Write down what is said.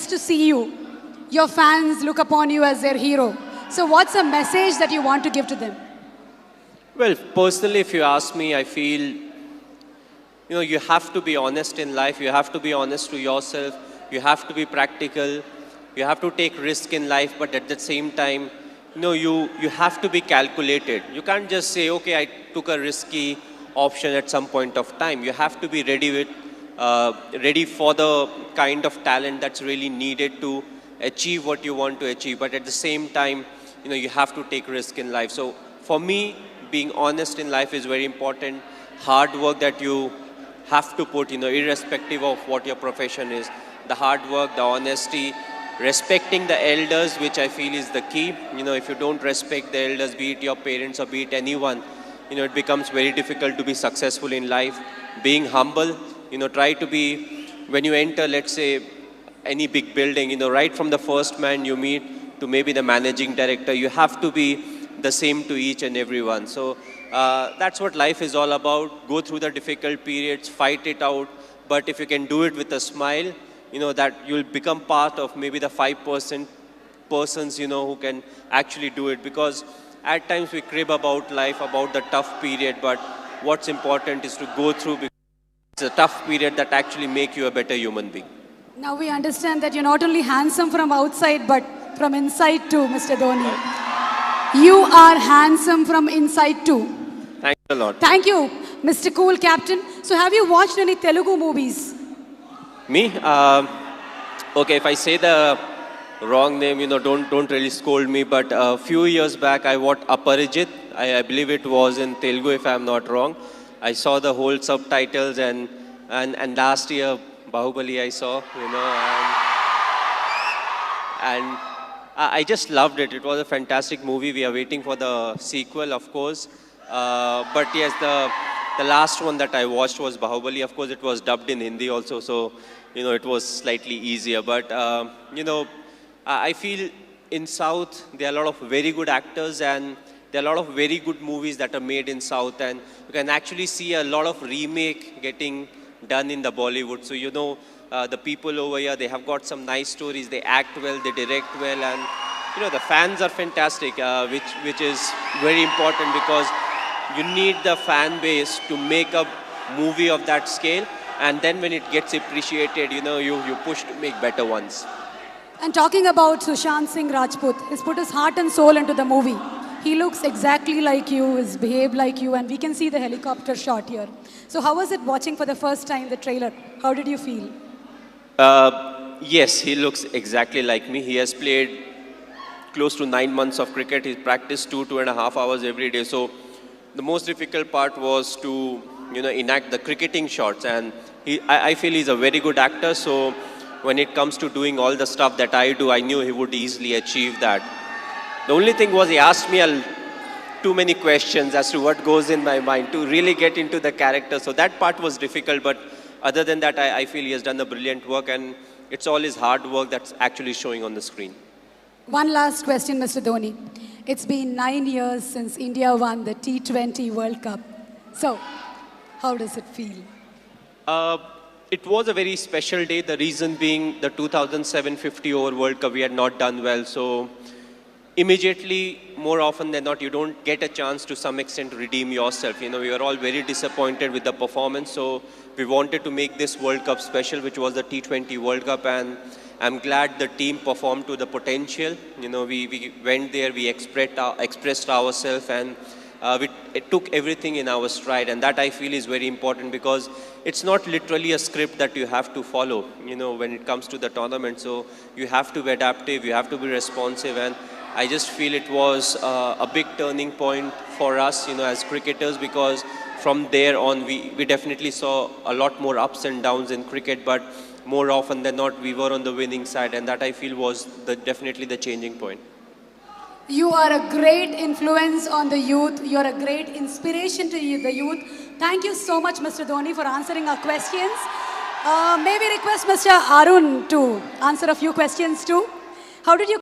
to see you. Your fans look upon you as their hero. So what's a message that you want to give to them? Well, personally, if you ask me, I feel, you have to be honest in life. You have to be honest to yourself. You have to be practical. You have to take risk in life, but at the same time, you have to be calculated. You can't just say, okay, I took a risky option at some point of time. You have to be ready for the kind of talent that's really needed to achieve what you want to achieve. But at the same time, you have to take risk in life. So for me, being honest in life is very important. Hard work that you have to put, irrespective of what your profession is. The hard work, the honesty, respecting the elders, which I feel is the key. If you don't respect the elders, be it your parents or be it anyone, it becomes very difficult to be successful in life. Being humble, try to be, when you enter, let's say, any big building, right from the first man you meet to maybe the managing director, you have to be the same to each and everyone. So that's what life is all about. Go through the difficult periods, fight it out. But if you can do it with a smile, that you'll become part of maybe the 5% persons, who can actually do it. Because at times we crib about life, about the tough period, but what's important is to go through, because it's a tough period that actually make you a better human being. Now we understand that you're not only handsome from outside, but from inside too, Mr. Dhoni. You are handsome from inside too. Thanks a lot. Thank you, Mr. Cool Captain. So have you watched any Telugu movies? Me? Okay, if I say the wrong name, don't really scold me. But a few years back, I watched Aparijit. I believe it was in Telugu, if I'm not wrong. I saw the whole subtitles, and last year, Bahubali I saw, and I just loved it. It was a fantastic movie. We are waiting for the sequel, of course. But yes, the last one that I watched was Bahubali. Of course, it was dubbed in Hindi also, so, it was slightly easier. But, I feel in South, there are a lot of very good actors, and there are a lot of very good movies that are made in South, and you can actually see a lot of remake getting done in the Bollywood. So, the people over here, they have got some nice stories, they act well, they direct well, and, the fans are fantastic, which is very important, because you need the fan base to make a movie of that scale, and then when it gets appreciated, you push to make better ones. And talking about Sushant Singh Rajput, he's put his heart and soul into the movie. He looks exactly like you, he's behaved like you, and we can see the helicopter shot here. So how was it watching for the first time the trailer? How did you feel? Yes, he looks exactly like me. He has played close to 9 months of cricket. He's practiced 2.5 hours every day. So the most difficult part was to, enact the cricketing shots. And I feel he's a very good actor. So when it comes to doing all the stuff that I do, I knew he would easily achieve that. The only thing was he asked me too many questions as to what goes in my mind to really get into the character. So that part was difficult. But other than that, I feel he has done a brilliant work. And it's all his hard work that's actually showing on the screen. One last question, Mr. Dhoni. It's been 9 years since India won the T20 World Cup. So, how does it feel? It was a very special day. The reason being the 2007 50-over World Cup, we had not done well. So, immediately, more often than not, you don't get a chance to some extent to redeem yourself. We were all very disappointed with the performance. So, we wanted to make this World Cup special, which was the T20 World Cup. And I'm glad the team performed to the potential. We went there, we expressed ourselves, and we took everything in our stride. And that I feel is very important, because it's not literally a script that you have to follow, when it comes to the tournament. So you have to be adaptive, you have to be responsive. And I just feel it was a big turning point for us, as cricketers, because from there on, we definitely saw a lot more ups and downs in cricket, but more often than not, we were on the winning side, and that I feel was definitely the changing point. You are a great influence on the youth. You are a great inspiration to the youth. Thank you so much, Mr. Dhoni, for answering our questions. May we request Mr. Arun to answer a few questions too? How did you